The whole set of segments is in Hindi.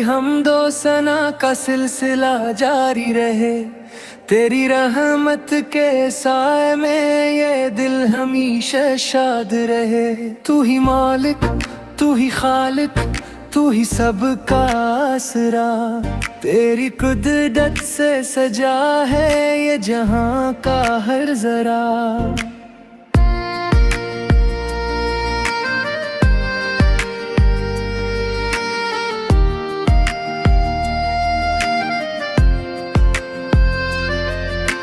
हमदो सना का सिलसिला जारी रहे। तेरी रहमत के साए में ये दिल हमेशा शाद रहे। तू ही मालिक, तू ही खालिक, तू ही सबका आसरा। तेरी कुदरत से सजा है ये जहां का हर जरा।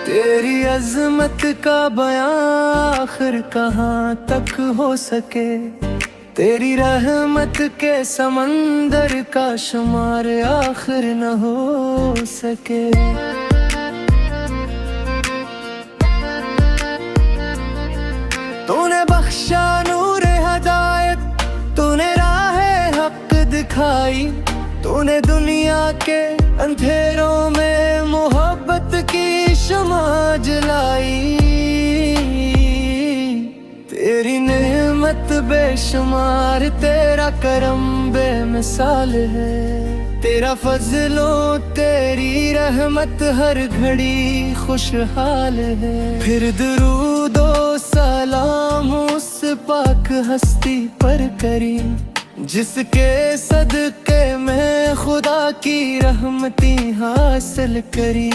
तेरी अजमत का बयां आखिर कहाँ तक हो सके। तेरी रहमत के समंदर का शुमार आखिर न हो सके। तूने बख्शा नूर हदायत, तूने राहे हक दिखाई। तूने दुनिया के अंधेरों में मोहब्बत की शमा जलाई। तेरी नेमत बेशुमार, तेरा करम बेमिसाल है। तेरा फजलो तेरी रहमत हर घड़ी खुशहाल है। फिर दुरूदो सलाम उस पाक हस्ती पर करी, जिसके सदके में खुदा की रहमती हासिल करी।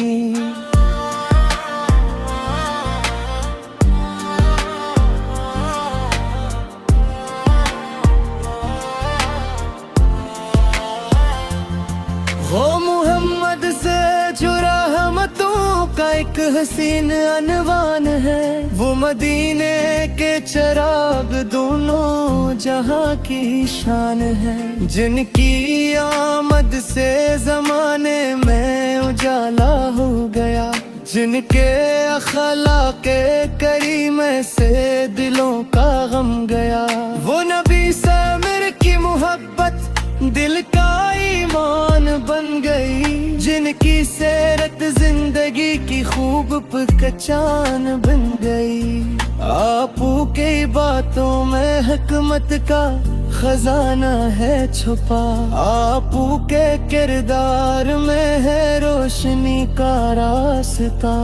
वो मोहम्मद से जो रहमतों का एक हसीन अनवान है। वो मदीने के चराग दोनों जहां की शान है। जिनकी आमद से जमाने में उजाला हो गया। जिनके अखलाके करीम से दिलों का गम गया। वो नबी से मेरे की मोहब्बत दिल का ईमान बन गई। जिनकी सेरत जिंदगी की खूब पहचान बन गई। आपू की बातों में हिकमत का खजाना है छुपा। आपू के किरदार में है रोशनी का रास्ता।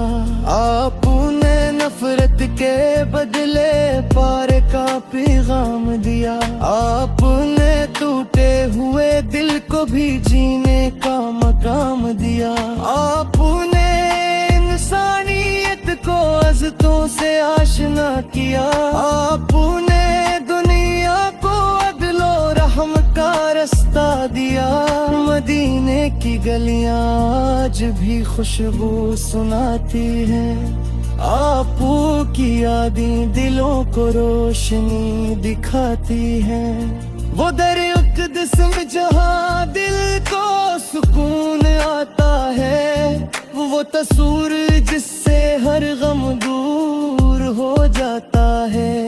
आपू ने नफरत के बदले प्यार का पैगाम दिया। आपने टूटे हुए दिल को भी जीने का मकाम दिया। आपने इंसानियत को अज़तों से आशना किया। आपने दुनिया को अदलो रहम का रास्ता दिया। मदीने की गलियां आज भी खुशबू सुनाती हैं। आपू की यादें दिलों को रोशनी दिखाती हैं। वो दर अक़दस में जहाँ दिल को सुकून आता है। वो तसूर जिससे हर गम दूर हो जाता है।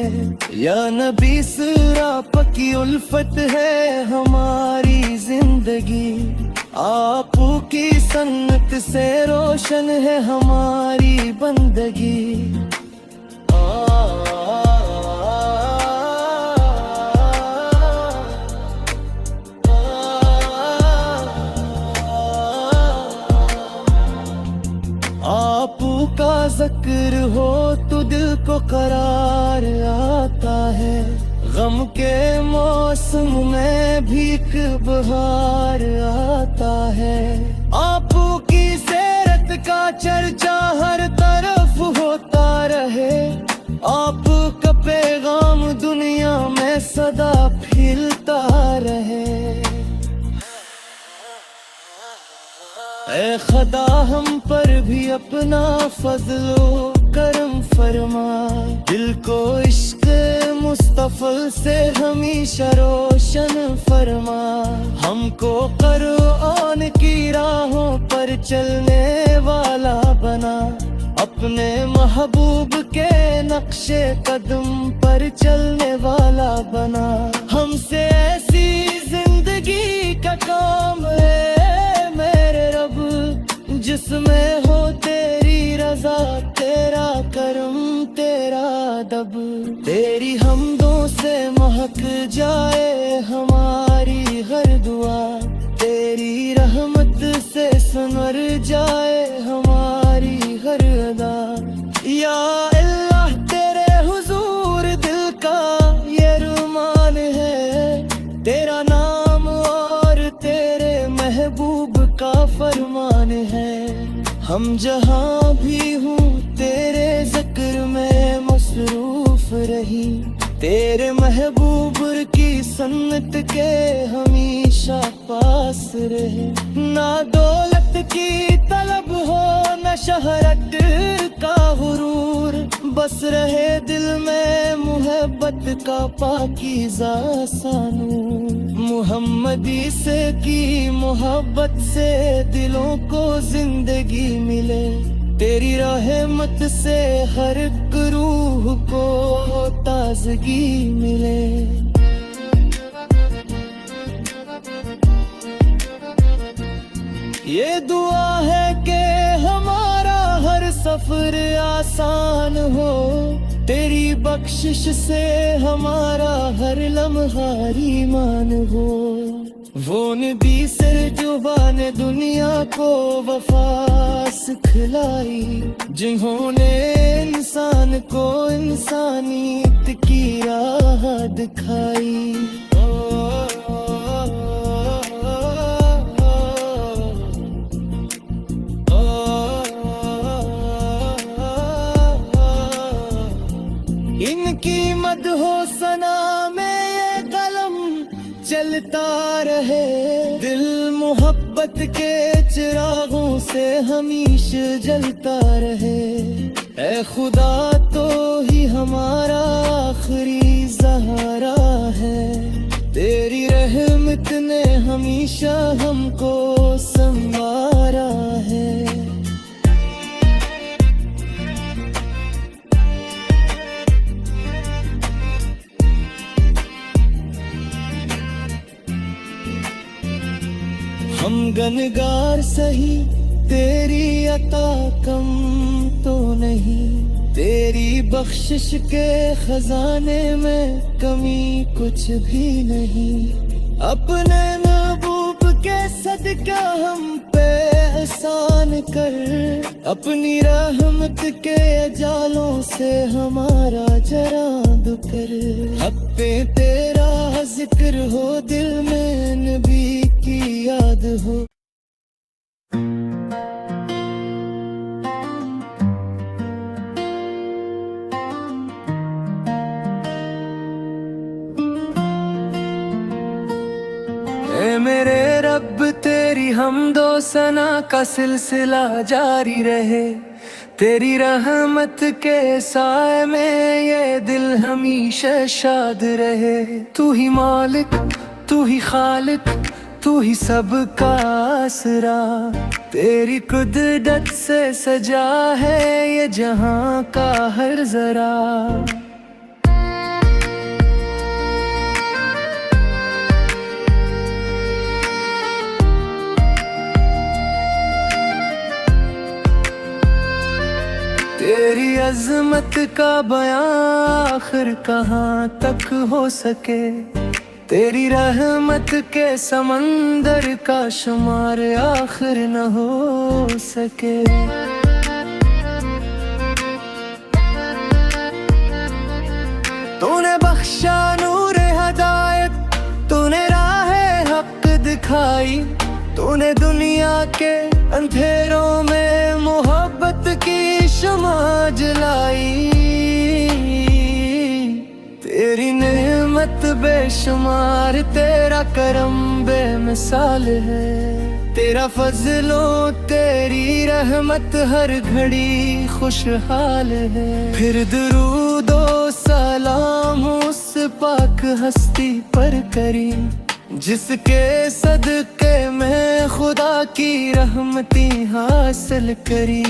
या नबी सिराप की उल्फत है हमारी जिंदगी। आपू की सन्नत से रोशन है हमारी बंदगी। आपू का जिक्र हो तो दिल को करार आता है। गम के मौसम में भी एक बहार आता है। आपू की सेरत का चर्चा हर तरफ होता रहे। आपका पैगाम दुनिया में सदा फैलता रहे। ऐ खुदा हम पर भी अपना फजलो करम फरमा। दिल को इश्क मुस्तफा से हमेशा रोशन फरमा। हमको कुरान की राहों पर चलने वाला बना। अपने महबूब के नक्शे कदम पर चलने वाला बना। हमसे ऐसी जिंदगी का काम है मेरे रब, जिसमें हो तेरी रजा, तेरा करम, तेरा अदब। तेरी हमदों से महक जाए हमारी हर दुआ। तेरी संवर जाए हमारी हर अदा। या अल्लाह तेरे हुजूर दिल का ये रुमान है, तेरा नाम और तेरे महबूब का फरमान है। हम जहाँ भी हूँ तेरे जिक्र में मसरूफ रही, तेरे महबूब की सन्नत के हमेशा पास रहे। ना दौलत की तलब हो न शहरत का गुरूर, बस रहे दिल में मोहब्बत का पाकीज़ा सानूर। मुहम्मदी से की मोहब्बत से दिलों को जिंदगी मिले, तेरी रहमत से हर एक रूह को ताजगी मिले। ये दुआ है कि हमारा हर सफर आसान हो, तेरी बख्शिश से हमारा हर लम्हा ईमान हो। वो नबी सिर जुबान दुनिया को वफा सिखलाई, जिन्होंने इंसान को इंसानियत की राह दिखाई। इनकी मदहो सना में ये कलम चलता रहे, दिल मोहब्बत के चिरागों से हमेशा जलता रहे। ऐ खुदा तो ही हमारा आखिरी सहारा है, तेरी रहमत ने हमेशा हमको संवारा है। हम गनगार सही, तेरी अता कम तो नहीं, तेरी बख्शिश के खजाने में कमी कुछ भी नहीं। अपने महबूब के सदका हम पे एहसान कर, अपनी रहमत के जालों से हमारा जरा दुकर। हक पे तेरा जिक्र हो, दिल में नबी की याद हो। ऐ मेरे रब तेरी हमदो सना का सिलसिला जारी रहे, तेरी रहमत के साए में ये दिल हमेशा शाद रहे। तू ही मालिक, तू ही खालिक, तू ही सबका आसरा, तेरी कुदरत से सजा है ये जहां का हर जरा। तेरी अजमत का बयां आखिर कहाँ तक हो सके, तेरी रहमत के समंदर का शुमार आखिर न हो सके। तूने बख्शा नूर हदायत, तूने राह हक दिखाई, तूने दुनिया के अंधेरों में मोहब्बत की शमा जलाई। तेरी नेमत बेशुमार, तेरा करम बेमिसाल है, तेरा फजलो तेरी रहमत हर घड़ी खुशहाल है। फिर दुरूदो सलाम उस पाक हस्ती पर करी, जिसके सदके में खुदा की रहमती हासिल करी।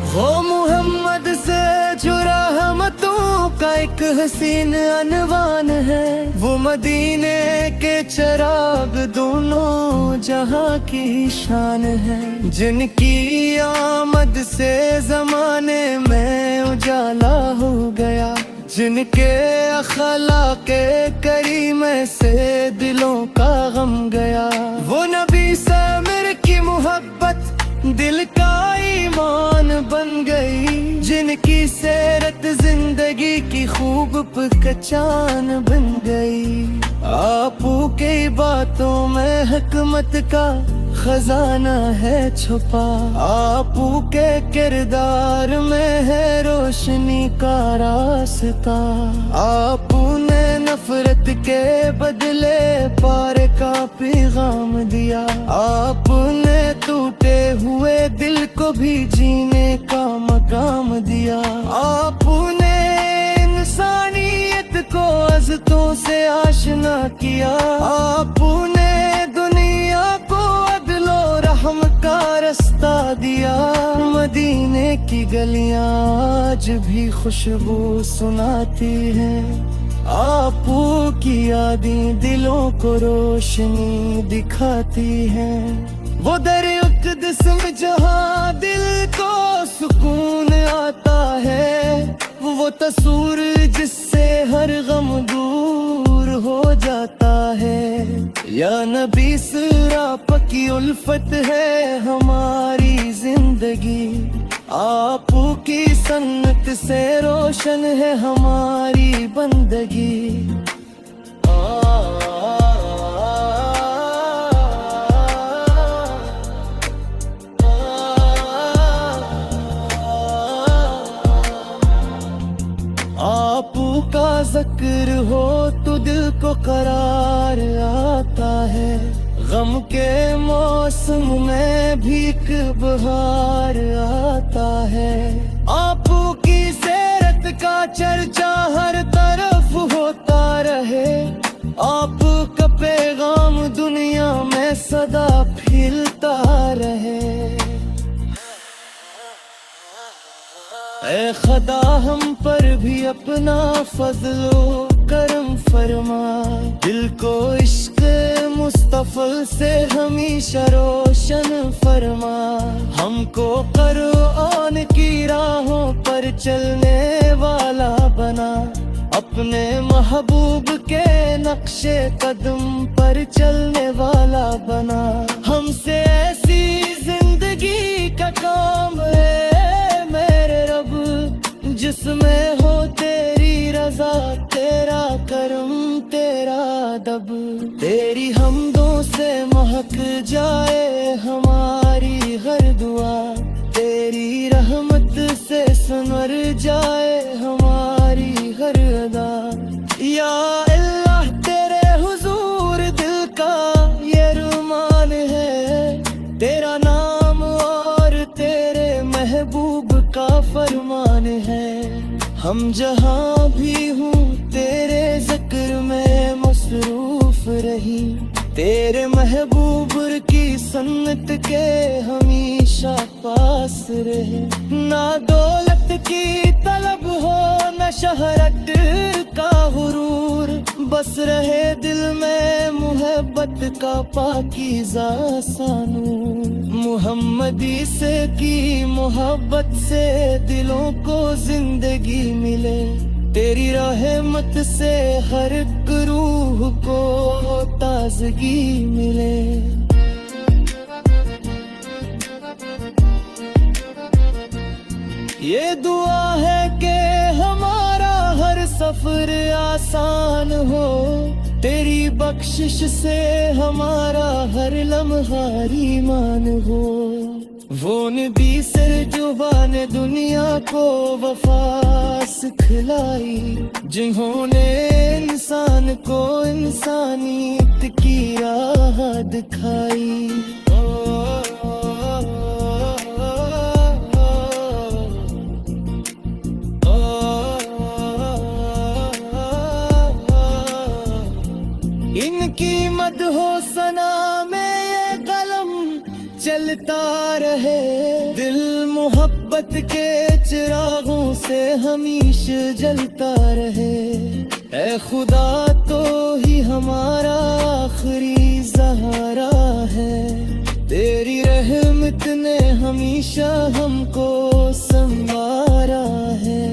वो मुहम्मद से जो रहमतों का एक हसीन अनवान है, वो मदीने के चराग दोनों जहां की शान है। जिनकी आमद से जमाने में उजाला हो गया, जिनके अखलाके करीम से दिलों का गम गया। वो नबी से मेरे की मोहब्बत दिल का ईमान बन गई, जिनकी सेरत जिंदगी की खूब पहचान बन गई। आपू की बातों में हिकमत का खजाना है छुपा, आपू के किरदार में है रोशनी का रास्ता। आपू ने नफरत के बदले प्यार का पैगाम दिया, आपने टूटे हुए दिल को भी जीने का मकाम दिया। आपने इंसानियत को अज़तों से आशना किया, आपने दुनिया को अदलो रहम का रास्ता दिया। मदीने की गलियां आज भी खुशबू सुनाती हैं, आपू की यादें दिलों को रोशनी दिखाती हैं। वो दर अक़दस में जहाँ दिल को सुकून आता है, वो तसूर जिससे हर गम दूर हो जाता है। या नबी सिराप की उल्फत है हमारी जिंदगी, आपू की सन्नत से रोशन है हमारी बंदगी। आपू का जिक्र हो तो दिल को करार आता है, गम के मौसम में भी एक बहार आता है। आपू की सेरत का चर्चा हर तरफ होता रहे, आपका पैगाम दुनिया में सदा फैलता रहे। ऐ खुदा हम पर भी अपना फजलो करम फरमा, दिल को इश्क मुस्तफा से हमेशा रोशन फरमा। हमको कुरान की राहों पर चलने वाला बना, अपने महबूब के नक्शे कदम पर चलने वाला बना। हमसे ऐसी जिंदगी का काम है मेरे रब, जिसमें हो तेरी रजा, तेरा करम, तेरा दब। तेरी हमदों से महक जाए हमारी हर दुआ, तेरी रहमत से संवर जाए हमारी हर अदा। या अल्लाह तेरे हुजूर दिल का ये रुमान है, तेरा नाम और तेरे महबूब का फरमान है। हम जहाँ भी हूँ तेरे जिक्र में मसरूफ रही, तेरे महबूब की सन्नत के हमेशा पास रहे। ना दौलत की तलब हो न शहरत का गुरूर, बस रहे दिल में मोहब्बत का पाकीज़ा सानूर। मुहम्मदी से की मोहब्बत से दिलों को जिंदगी मिले, तेरी रहमत से हर एक रूह को ताजगी मिले। ये दुआ है कि हमारा हर सफर आसान हो, तेरी बख्शिश से हमारा हर लम्हा ईमान हो। वो नबी सर जुबान दुनिया को वफा सिखलाई, जिन्होंने इंसान को इंसानियत की राह दिखाई। इनकी मदहो सना में ये कलम चलता रहे, दिल मोहब्बत के चिरागों से हमेशा जलता रहे। ऐ खुदा तो ही हमारा आखिरी सहारा है, तेरी रहमत ने हमेशा हमको संवारा है।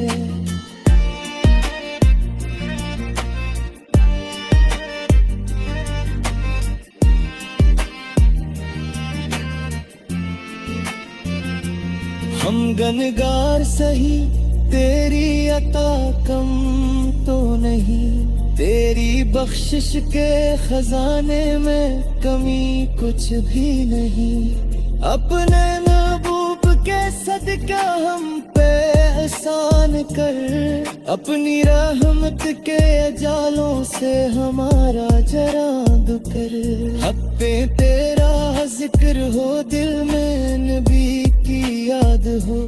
हम गनगार सही, तेरी अता कम तो नहीं, तेरी बख्शिश के खजाने में कमी कुछ भी नहीं। अपने महबूब के सदका हम पे एहसान कर, अपनी रहमत के जालों से हमारा जरा दुकर। हक पे तेरा जिक्र हो, दिल में नबी की याद हो।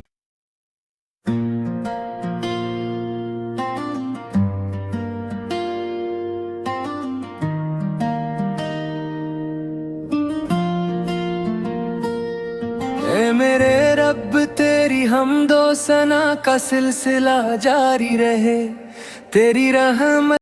ए मेरे रब तेरी हमदो सना का सिलसिला जारी रहे, तेरी रहमत